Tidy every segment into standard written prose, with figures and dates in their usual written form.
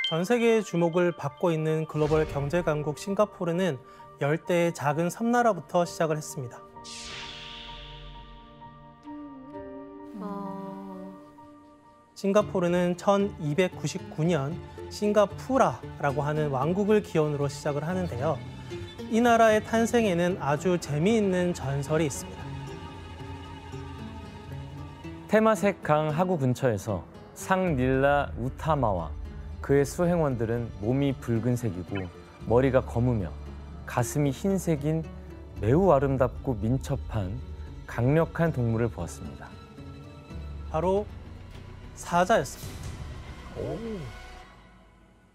전 세계의 주목을 받고 있는 글로벌 경제 강국 싱가포르는 열대의 작은 섬나라부터 시작을 했습니다. 싱가포르는 1299년 싱가푸라라고 하는 왕국을 기원으로 시작을 하는데요. 이 나라의 탄생에는 아주 재미있는 전설이 있습니다. 테마색 강 하구 근처에서 상릴라 우타마와 그의 수행원들은 몸이 붉은색이고 머리가 검으며 가슴이 흰색인 매우 아름답고 민첩한 강력한 동물을 보았습니다. 바로 사자였습니다.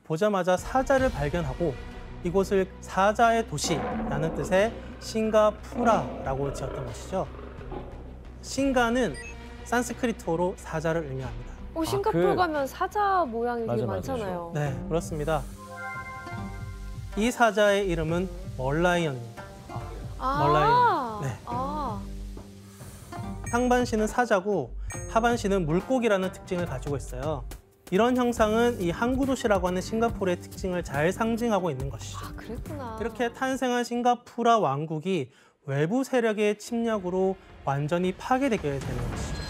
보자마자 사자를 발견하고 이곳을 사자의 도시라는 뜻의 싱가푸라라고 지었던 것이죠. 싱가는 산스크리트어로 사자를 의미합니다. 싱가포르 가면 사자 모양이 되게 맞아. 많잖아요. 네, 그렇습니다. 이 사자의 이름은 멀라이언입니다. 멀라이언. 네. 상반신은 사자고 하반신은 물고기라는 특징을 가지고 있어요. 이런 형상은 이 항구 도시라고 하는 싱가포르의 특징을 잘 상징하고 있는 것이죠. 그랬구나. 이렇게 탄생한 싱가푸라 왕국이 외부 세력의 침략으로 완전히 파괴되게 되는 것이죠.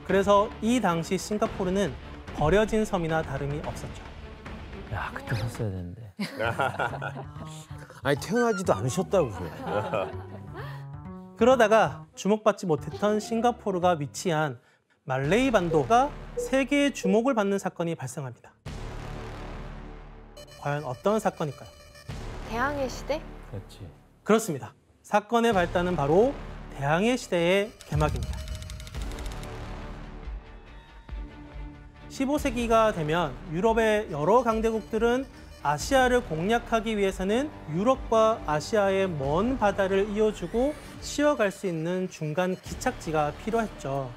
그래서 이 당시 싱가포르는 버려진 섬이나 다름이 없었죠. 야, 그때 샀어야 되는데. 아니 태어나지도 않으셨다고. 그러다가 주목받지 못했던 싱가포르가 위치한 말레이 반도가 세계의 주목을 받는 사건이 발생합니다. 과연 어떤 사건일까요? 대항해 시대? 그렇지. 그렇습니다. 사건의 발단은 바로 대항해 시대의 개막입니다. 15세기가 되면 유럽의 여러 강대국들은 아시아를 공략하기 위해서는 유럽과 아시아의 먼 바다를 이어주고 쉬어갈 수 있는 중간 기착지가 필요했죠.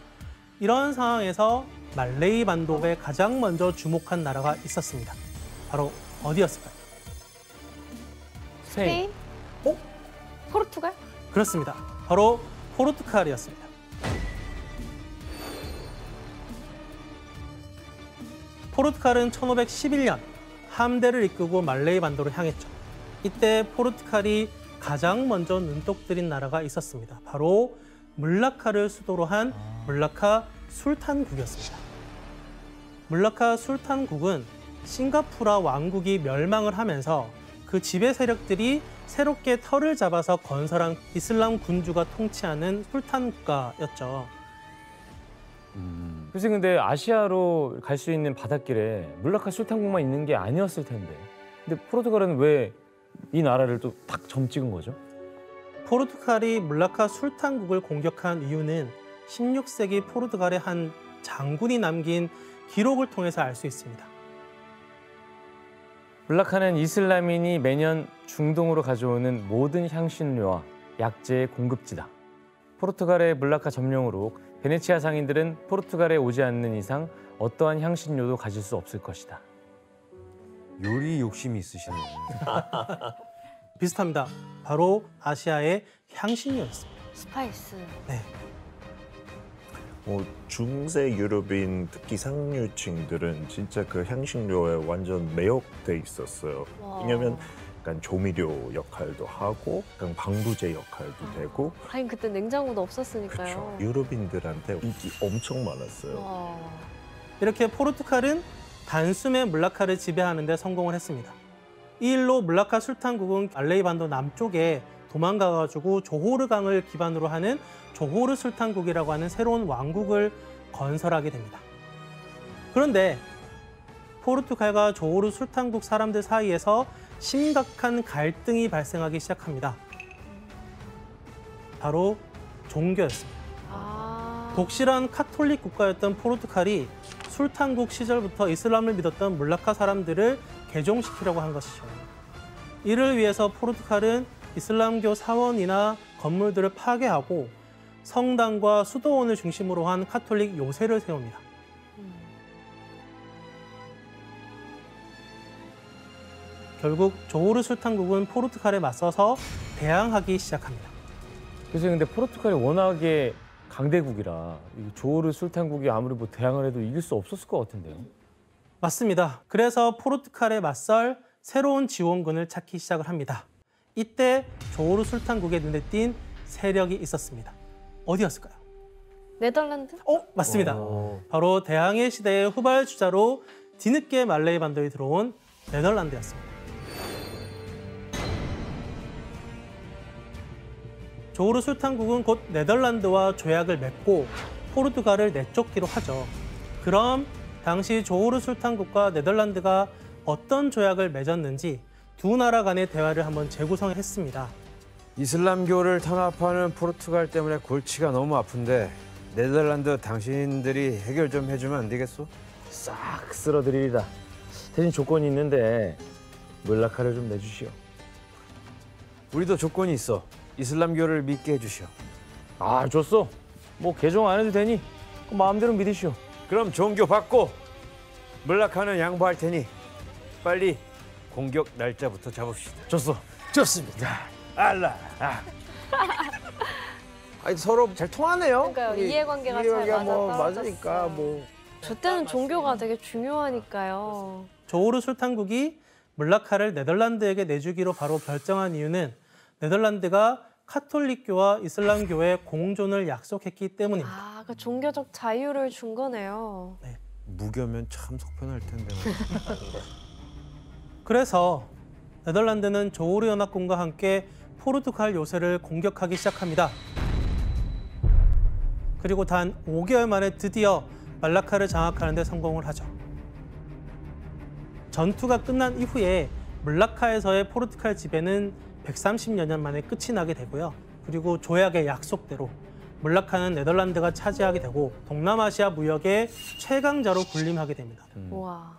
이런 상황에서 말레이 반도에 가장 먼저 주목한 나라가 있었습니다. 바로 어디였을까요? 스페인? 포르투갈? 그렇습니다. 바로 포르투갈이었습니다. 포르투갈은 1511년 함대를 이끌고 말레이 반도를 향했죠. 이때 포르투갈이 가장 먼저 눈독 들인 나라가 있었습니다. 바로 물라카를 수도로 한 물라카 술탄국이었습니다. 물라카 술탄국은 싱가푸라 왕국이 멸망을 하면서 그 지배 세력들이 새롭게 터를 잡아서 건설한 이슬람 군주가 통치하는 술탄 국가였죠. 그래서 근데 아시아로 갈 수 있는 바닷길에 물라카 술탄국만 있는 게 아니었을 텐데. 근데 포르투갈은 왜 이 나라를 또 딱 점 찍은 거죠? 포르투갈이 물라카 술탄국을 공격한 이유는 16세기 포르투갈의 한 장군이 남긴 기록을 통해서 알 수 있습니다. 물라카는 이슬람인이 매년 중동으로 가져오는 모든 향신료와 약재의 공급지다. 포르투갈의 물라카 점령으로 베네치아 상인들은 포르투갈에 오지 않는 이상 어떠한 향신료도 가질 수 없을 것이다. 요리 욕심이 있으시네요. 비슷합니다. 바로 아시아의 향신료였습니다. 스파이스. 네. 중세 유럽인 특히 상류층들은 진짜 그 향신료에 완전 매혹돼 있었어요. 왜냐면 약간 조미료 역할도 하고 약간 방부제 역할도 되고. 하긴 그때 냉장고도 없었으니까요. 그렇죠. 유럽인들한테 인기 엄청 많았어요. 와. 이렇게 포르투갈은 단숨에 물라카를 지배하는 데 성공을 했습니다. 이 일로 물라카 술탄국은 말레이 반도 남쪽에 도망가가지고 조호르강을 기반으로 하는 조호르 술탄국이라고 하는 새로운 왕국을 건설하게 됩니다. 그런데 포르투갈과 조호르 술탄국 사람들 사이에서 심각한 갈등이 발생하기 시작합니다. 바로 종교였습니다. 독실한 카톨릭 국가였던 포르투갈이 술탄국 시절부터 이슬람을 믿었던 물라카 사람들을 개종시키려고 한 것이죠. 이를 위해서 포르투갈은 이슬람교 사원이나 건물들을 파괴하고 성당과 수도원을 중심으로 한 카톨릭 요새를 세웁니다. 결국 조호르 술탄국은 포르투갈에 맞서서 대항하기 시작합니다. 그래서 근데 포르투갈이 워낙에 강대국이라 조호르 술탄국이 아무리 뭐 대항을 해도 이길 수 없었을 것 같은데요. 맞습니다. 그래서 포르투갈에 맞설 새로운 지원군을 찾기 시작을 합니다. 이때 조호르 술탄국의 눈에 띈 세력이 있었습니다. 어디였을까요? 네덜란드? 맞습니다. 바로 대항해 시대의 후발주자로 뒤늦게 말레이 반도에 들어온 네덜란드였습니다. 조호르 술탄국은 곧 네덜란드와 조약을 맺고 포르투갈을 내쫓기로 하죠. 그럼 당시 조호르 술탄국과 네덜란드가 어떤 조약을 맺었는지 두 나라 간의 대화를 한번 재구성했습니다. 이슬람교를 탄압하는 포르투갈 때문에 골치가 너무 아픈데 네덜란드 당신들이 해결 좀 해주면 안 되겠소? 싹 쓸어드리리다. 대신 조건이 있는데 물라카를 좀 내주시오. 우리도 조건이 있어. 이슬람교를 믿게 해주시오. 아, 좋소. 뭐 개종 안 해도 되니 마음대로 믿으시오. 그럼 종교 받고 물라카는 양보할 테니 빨리 공격 날짜부터 잡읍시다. 좋소. 좋습니다. 알라. 아니 서로 잘 통하네요. 그러니까요. 우리 이해관계가 잘 이해관계가 뭐 맞아떨어졌어요. 맞으니까 뭐. 저 때는 종교가 되게 중요하니까요. 조호르 술탄국이 물라카를 네덜란드에게 내주기로 바로 결정한 이유는 네덜란드가 카톨릭교와 이슬람교의 공존을 약속했기 때문입니다. 아, 그 종교적 자유를 준 거네요. 무교면 참 속편할 텐데. 그래서 네덜란드는 조호르 연합군과 함께 포르투갈 요새를 공격하기 시작합니다. 그리고 단 5개월 만에 드디어 말라카를 장악하는 데 성공을 하죠. 전투가 끝난 이후에 물라카에서의 포르투갈 지배는 130여 년 만에 끝이 나게 되고요. 그리고 조약의 약속대로 물라카는 네덜란드가 차지하게 되고 동남아시아 무역의 최강자로 군림하게 됩니다. 우와.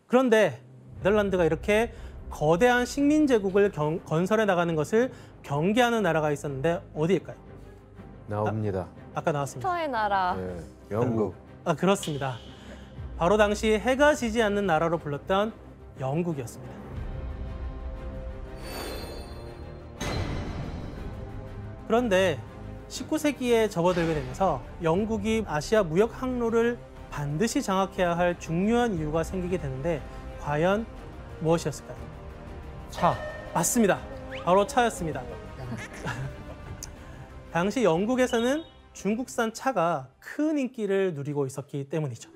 그런데 네덜란드가 이렇게 거대한 식민 제국을 건설해 나가는 것을 경계하는 나라가 있었는데 어디일까요? 나옵니다. 아까 나왔습니다. 스터의 나라. 네, 영국. 그렇습니다. 바로 당시 해가 지지 않는 나라로 불렸던 영국이었습니다. 그런데 19세기에 접어들게 되면서 영국이 아시아 무역 항로를 반드시 장악해야 할 중요한 이유가 생기게 되는데 과연 무엇이었을까요? 차. 맞습니다. 바로 차였습니다. 당시 영국에서는 중국산 차가 큰 인기를 누리고 있었기 때문이죠.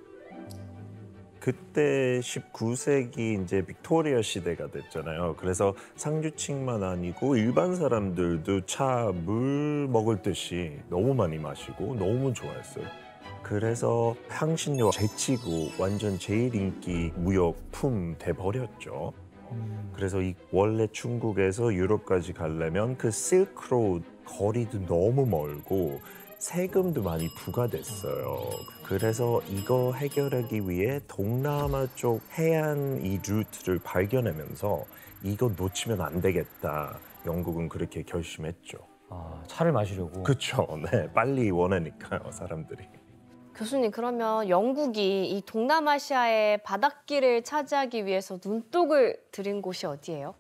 그때 19세기 이제 빅토리아 시대가 됐잖아요. 그래서 상류층만 아니고 일반 사람들도 차 물 먹을 듯이 너무 많이 마시고 너무 좋아했어요. 그래서 향신료 제치고 완전 제일 인기 무역품 돼버렸죠. 그래서 이 원래 중국에서 유럽까지 가려면 그 실크로드 거리도 너무 멀고 세금도 많이 부과됐어요. 그래서 이거 해결하기 위해 동남아 쪽 해안 이 루트를 발견하면서 이거 놓치면 안 되겠다. 영국은 그렇게 결심했죠. 아, 차를 마시려고. 그렇죠. 네, 빨리 원하니까요, 사람들이. 교수님, 그러면 영국이 이 동남아시아의 바닷길을 차지하기 위해서 눈독을 들인 곳이 어디예요?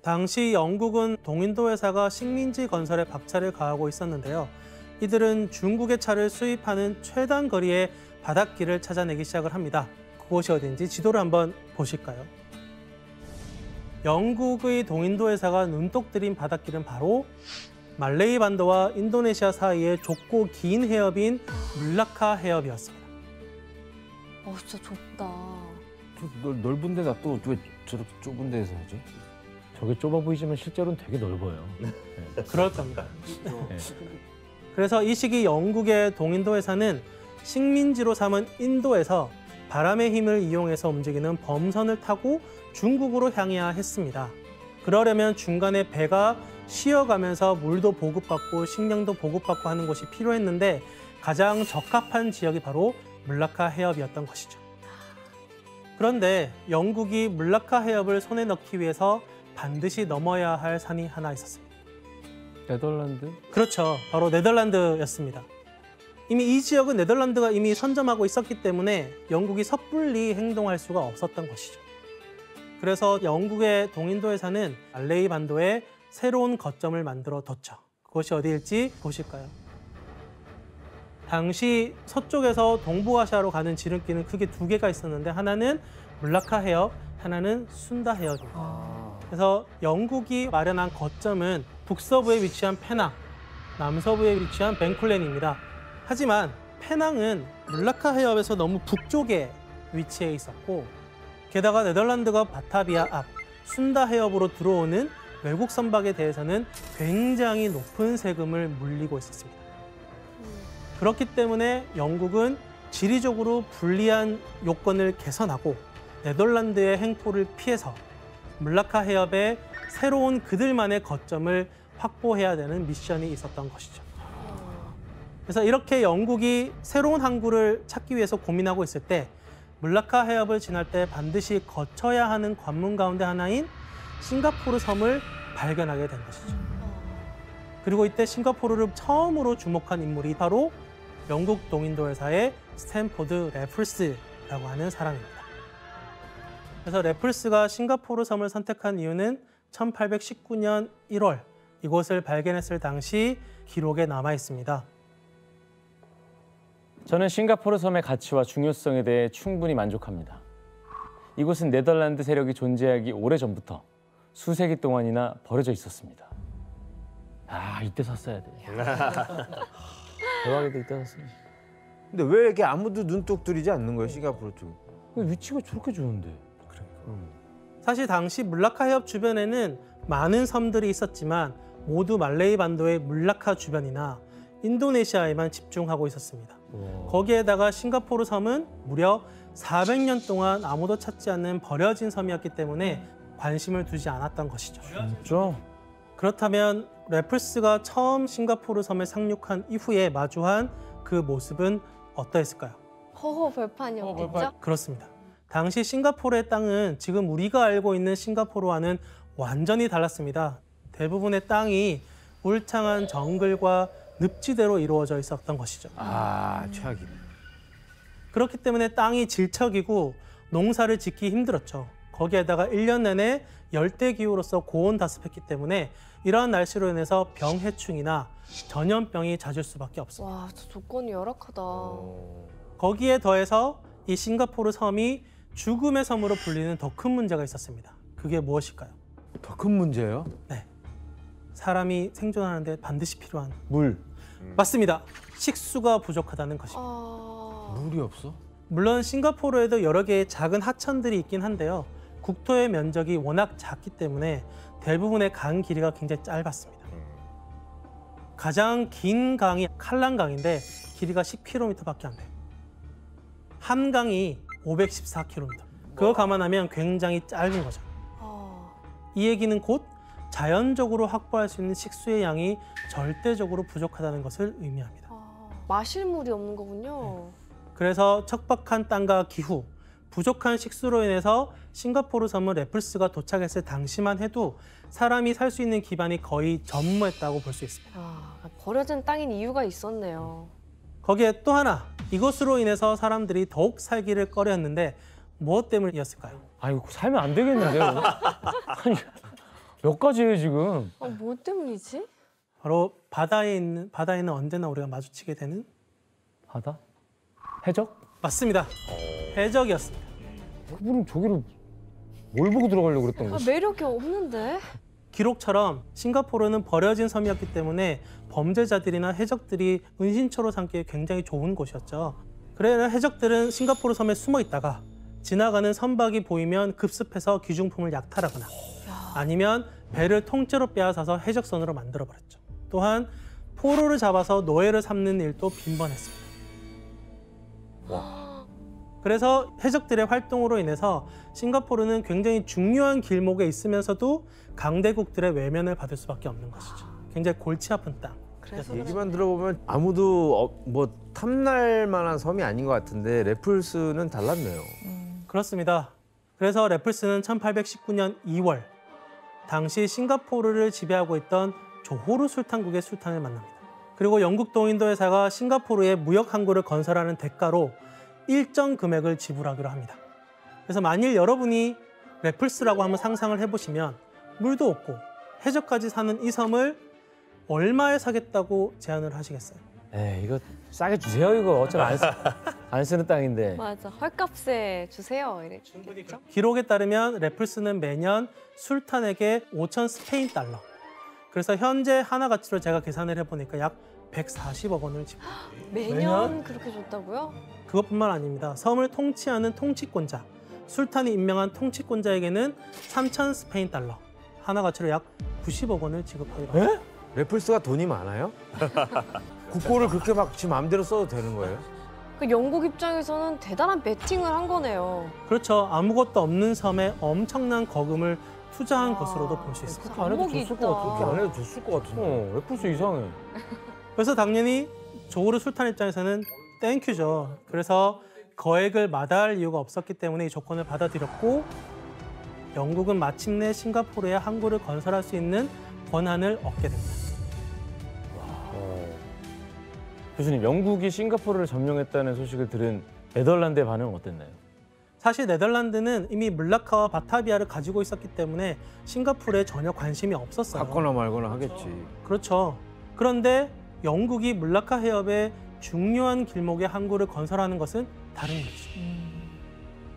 당시 영국은 동인도 회사가 식민지 건설에 박차를 가하고 있었는데요. 이들은 중국의 차를 수입하는 최단 거리의 바닷길을 찾아내기 시작을 합니다. 그곳이 어딘지 지도를 한번 보실까요? 영국의 동인도 회사가 눈독 들인 바닷길은 바로 말레이 반도와 인도네시아 사이의 좁고 긴 해협인 물라카 해협이었습니다. 진짜 좁다. 넓은 데다 또 왜 저렇게 좁은 데서 하지? 저게 좁아 보이지만 실제로는 되게 넓어요. 그럴 겁니다. 그래서 이 시기 영국의 동인도 회사는 식민지로 삼은 인도에서 바람의 힘을 이용해서 움직이는 범선을 타고 중국으로 향해야 했습니다. 그러려면 중간에 배가 쉬어가면서 물도 보급받고 식량도 보급받고 하는 곳이 필요했는데 가장 적합한 지역이 바로 물라카 해협이었던 것이죠. 그런데 영국이 물라카 해협을 손에 넣기 위해서 반드시 넘어야 할 산이 하나 있었습니다. 네덜란드? 그렇죠. 바로 네덜란드였습니다. 이미 이 지역은 네덜란드가 이미 선점하고 있었기 때문에 영국이 섣불리 행동할 수가 없었던 것이죠. 그래서 영국의 동인도 회사는 말레이 반도에 새로운 거점을 만들어 뒀죠. 그것이 어디일지 보실까요? 당시 서쪽에서 동부아시아로 가는 지름길은 크게 두 개가 있었는데 하나는 물라카 해협, 하나는 순다 해협입니다. 그래서 영국이 마련한 거점은 북서부에 위치한 페낭, 남서부에 위치한 벤쿨렌입니다. 하지만 페낭은 물라카 해협에서 너무 북쪽에 위치해 있었고 게다가 네덜란드가 바타비아 앞 순다 해협으로 들어오는 외국 선박에 대해서는 굉장히 높은 세금을 물리고 있었습니다. 그렇기 때문에 영국은 지리적으로 불리한 요건을 개선하고 네덜란드의 행포를 피해서 물라카 해협에 새로운 그들만의 거점을 확보해야 되는 미션이 있었던 것이죠. 그래서 이렇게 영국이 새로운 항구를 찾기 위해서 고민하고 있을 때 물라카 해협을 지날 때 반드시 거쳐야 하는 관문 가운데 하나인 싱가포르 섬을 발견하게 된 것이죠. 그리고 이때 싱가포르를 처음으로 주목한 인물이 바로 영국 동인도 회사의 스탠포드 래플스라고 하는 사람입니다. 그래서 래플스가 싱가포르 섬을 선택한 이유는 1819년 1월 이곳을 발견했을 당시 기록에 남아 있습니다. 저는 싱가포르 섬의 가치와 중요성에 대해 충분히 만족합니다. 이곳은 네덜란드 세력이 존재하기 오래전부터 수세기 동안이나 버려져 있었습니다. 아, 이때 샀어야 돼. 대박이다, 이때 샀으면. 근데 왜 이렇게 아무도 눈독 들이지 않는 거예요, 싱가포르 쪽? 위치가 저렇게 좋은데. 사실 당시 물라카 해협 주변에는 많은 섬들이 있었지만 모두 말레이 반도의 물라카 주변이나 인도네시아에만 집중하고 있었습니다. 거기에다가 싱가포르 섬은 무려 400년 동안 아무도 찾지 않는 버려진 섬이었기 때문에 관심을 두지 않았던 것이죠. 진짜? 그렇다면 래플스가 처음 싱가포르 섬에 상륙한 이후에 마주한 그 모습은 어떠했을까요? 허허벌판이었겠죠? 그렇습니다. 당시 싱가포르의 땅은 지금 우리가 알고 있는 싱가포르와는 완전히 달랐습니다. 대부분의 땅이 울창한 정글과 늪지대로 이루어져 있었던 것이죠. 아, 최악이네. 그렇기 때문에 땅이 질척이고 농사를 짓기 힘들었죠. 거기에다가 1년 내내 열대기후로서 고온다습했기 때문에 이러한 날씨로 인해서 병해충이나 전염병이 잦을 수밖에 없습니다. 와, 저 조건이 열악하다. 거기에 더해서 이 싱가포르 섬이 죽음의 섬으로 불리는 더 큰 문제가 있었습니다. 그게 무엇일까요? 더 큰 문제예요? 네, 사람이 생존하는데 반드시 필요한 물. 맞습니다. 식수가 부족하다는 것입니다. 물이 없어? 물론 싱가포르에도 여러 개의 작은 하천들이 있긴 한데요. 국토의 면적이 워낙 작기 때문에 대부분의 강 길이가 굉장히 짧았습니다. 가장 긴 강이 칼랑강인데 길이가 10km밖에 안 돼요. 한 강이 514km. 그거 감안하면 굉장히 짧은 거죠. 이 얘기는 곧 자연적으로 확보할 수 있는 식수의 양이 절대적으로 부족하다는 것을 의미합니다. 마실 물이 없는 거군요. 그래서 척박한 땅과 기후, 부족한 식수로 인해서 싱가포르 섬은 래플스가 도착했을 당시만 해도 사람이 살 수 있는 기반이 거의 전무했다고 볼 수 있습니다. 버려진 땅인 이유가 있었네요. 거기에 또 하나, 이것으로 인해서 사람들이 더욱 살기를 꺼려했는데 무엇 때문이었을까요? 아, 이거 살면 안 되겠는데요? 아니, 몇 가지예요, 지금? 뭐 때문이지? 바로 바다에는 언제나 우리가 마주치게 되는 바다? 해적? 맞습니다. 해적이었습니다. 그분은 저기를 뭘 보고 들어가려고 그랬던 거지? 매력이 없는데? 기록처럼 싱가포르는 버려진 섬이었기 때문에 범죄자들이나 해적들이 은신처로 삼기에 굉장히 좋은 곳이었죠. 그래서 해적들은 싱가포르 섬에 숨어 있다가 지나가는 선박이 보이면 급습해서 귀중품을 약탈하거나 아니면 배를 통째로 빼앗아서 해적선으로 만들어버렸죠. 또한 포로를 잡아서 노예를 삼는 일도 빈번했습니다. 그래서 해적들의 활동으로 인해서 싱가포르는 굉장히 중요한 길목에 있으면서도 강대국들의 외면을 받을 수밖에 없는 것이죠. 굉장히 골치 아픈 땅. 그래서 얘기만 들어보면 아무도 뭐 탐날 만한 섬이 아닌 것 같은데 래플스는 달랐네요. 그렇습니다. 그래서 래플스는 1819년 2월 당시 싱가포르를 지배하고 있던 조호르 술탄국의 술탄을 만납니다. 그리고 영국 동인도 회사가 싱가포르에 무역 항구를 건설하는 대가로 일정 금액을 지불하기로 합니다. 그래서 만일 여러분이 래플스라고 한번 상상을 해보시면 물도 없고 해적까지 사는 이 섬을 얼마에 사겠다고 제안을 하시겠어요? 이거 싸게 주세요 이거. 어차피 안 쓰는 땅인데. 맞아. 헐값에 주세요. 이래. 기록에 따르면 래플스는 매년 술탄에게 5천 스페인 달러. 그래서 현재 하나 가치로 제가 계산을 해보니까 약 140억 원을 지불. 매년 그렇게 줬다고요? 그것뿐만 아닙니다. 섬을 통치하는 통치권자, 술탄이 임명한 통치권자에게는 3천 스페인 달러, 하나 가치로 약 90억 원을 지급하기로 합니다. 래플스가 돈이 많아요? 국고를 그렇게 막 지 마음대로 써도 되는 거예요? 그 영국 입장에서는 대단한 베팅을 한 거네요. 그렇죠. 아무것도 없는 섬에 엄청난 거금을 투자한 것으로도 볼 수 있습니다. 그 안에도 줬을 것 같은데. 안 해도 줬을 것 같은데. 래플스 이상해. 그래서 당연히 조호르 술탄 입장에서는 땡큐죠. 그래서 거액을 마다할 이유가 없었기 때문에 이 조건을 받아들였고 영국은 마침내 싱가포르에 항구를 건설할 수 있는 권한을 얻게 됩니다. 교수님, 영국이 싱가포르를 점령했다는 소식을 들은 네덜란드의 반응은 어땠나요? 사실 네덜란드는 이미 물라카와 바타비아를 가지고 있었기 때문에 싱가포르에 전혀 관심이 없었어요. 갖거나 말거나 하겠지. 그렇죠. 그런데 영국이 물라카 해협의 중요한 길목에 항구를 건설하는 것은 다른 거죠.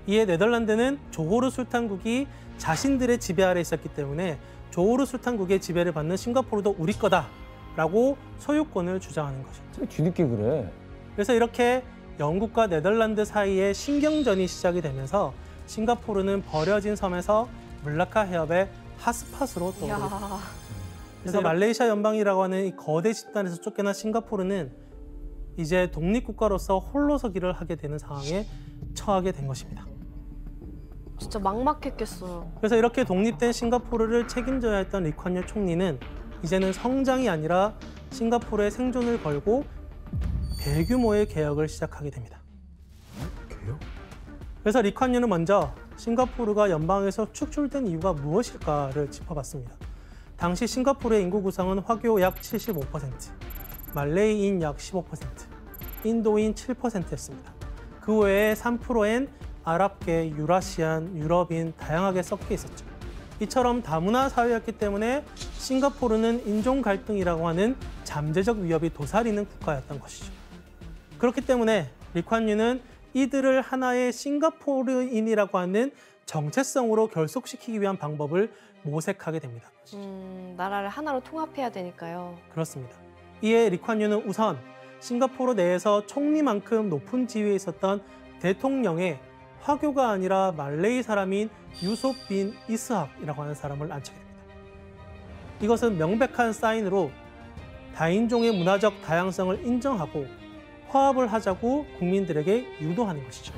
이에 네덜란드는 조호르 술탄국이 자신들의 지배 아래 있었기 때문에 조호르 술탄국의 지배를 받는 싱가포르도 우리 거다라고 소유권을 주장하는 것이죠. 왜 뒤늦게 그래? 그래서 이렇게 영국과 네덜란드 사이에 신경전이 시작이 되면서 싱가포르는 버려진 섬에서 물라카 해협의 핫스팟으로 떠오르게 됩니다. 그래서 말레이시아 연방이라고 하는 이 거대 집단에서 쫓겨난 싱가포르는 이제 독립국가로서 홀로서기를 하게 되는 상황에 처하게 된 것입니다. 진짜 막막했겠어요. 그래서 이렇게 독립된 싱가포르를 책임져야 했던 리콴유 총리는 이제는 성장이 아니라 싱가포르의 생존을 걸고 대규모의 개혁을 시작하게 됩니다. 개혁? 그래서 리콴유는 먼저 싱가포르가 연방에서 축출된 이유가 무엇일까를 짚어봤습니다. 당시 싱가포르의 인구 구성은 화교 약 75%, 말레이인 약 15%, 인도인 7%였습니다. 그 외에 3%엔 아랍계, 유라시안, 유럽인 다양하게 섞여 있었죠. 이처럼 다문화 사회였기 때문에 싱가포르는 인종 갈등이라고 하는 잠재적 위협이 도사리는 국가였던 것이죠. 그렇기 때문에 리콴유는 이들을 하나의 싱가포르인이라고 하는 정체성으로 결속시키기 위한 방법을 모색하게 됩니다. 나라를 하나로 통합해야 되니까요. 그렇습니다. 이에 리콴유는 우선 싱가포르 내에서 총리만큼 높은 지위에 있었던 대통령의 화교가 아니라 말레이 사람인 유솝 빈 이스학이라고 하는 사람을 안치게 됩니다. 이것은 명백한 사인으로 다인종의 문화적 다양성을 인정하고 화합을 하자고 국민들에게 유도하는 것이죠.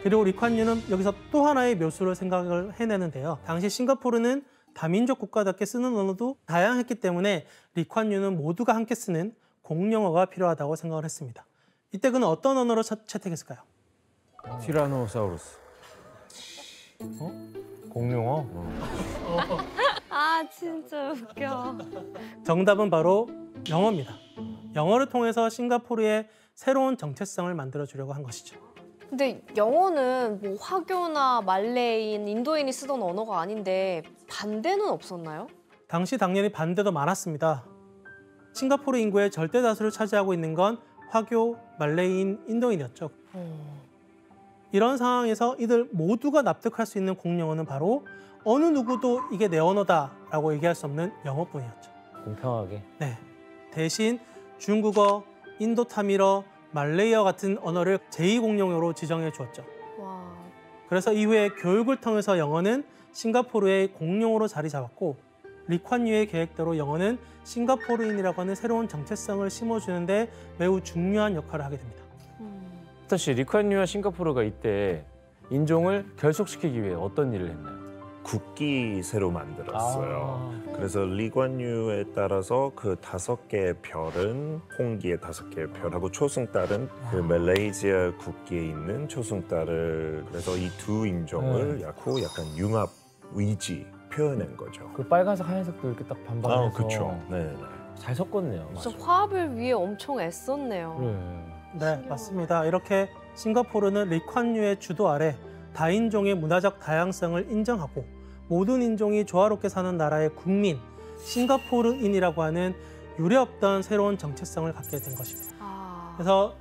그리고 리콴유는 여기서 또 하나의 묘수를 생각을 해내는데요. 당시 싱가포르는 다민족 국가답게 쓰는 언어도 다양했기 때문에 리콴유는 모두가 함께 쓰는 공용어가 필요하다고 생각을 했습니다. 이때 그는 어떤 언어로 채택했을까요? 티라노사우루스. 공룡어? 아 진짜 웃겨. 정답은 바로 영어입니다. 영어를 통해서 싱가포르의 새로운 정체성을 만들어주려고 한 것이죠. 근데 영어는 뭐 화교나 말레이인, 인도인이 쓰던 언어가 아닌데 반대는 없었나요? 당시 당연히 반대도 많았습니다. 싱가포르 인구의 절대 다수를 차지하고 있는 건 화교, 말레이인, 인도인이었죠. 이런 상황에서 이들 모두가 납득할 수 있는 공용어는 바로 어느 누구도 이게 내 언어다라고 얘기할 수 없는 영어뿐이었죠. 공평하게. 네. 대신 중국어, 인도타밀어, 말레이어 같은 언어를 제2공용어로 지정해 주었죠. 와. 그래서 이후에 교육을 통해서 영어는 싱가포르의 공용어로 자리 잡았고 리콴유의 계획대로 영어는 싱가포르인이라고 하는 새로운 정체성을 심어주는데 매우 중요한 역할을 하게 됩니다. 사실 리콴유와 싱가포르가 이때 인종을 결속시키기 위해 어떤 일을 했나요? 국기 새로 만들었어요. 그래서 리콴유에 따라서 그 5개의 별은 홍기의 5개의 별하고 초승달은 그 말레이시아 국기에 있는 초승달을 그래서 이 두 인종을 약간 융합 의지 표현한 거죠. 그 빨간색, 하얀색도 이렇게 딱 반반해서. 그렇죠. 네. 잘 섞었네요. 진짜 화합을 위해 엄청 애썼네요. 그래. 네, 맞습니다. 이렇게 싱가포르는 리콴유의 주도 아래 다인종의 문화적 다양성을 인정하고 모든 인종이 조화롭게 사는 나라의 국민, 싱가포르인이라고 하는 유례없던 새로운 정체성을 갖게 된 것입니다. 아. 그래서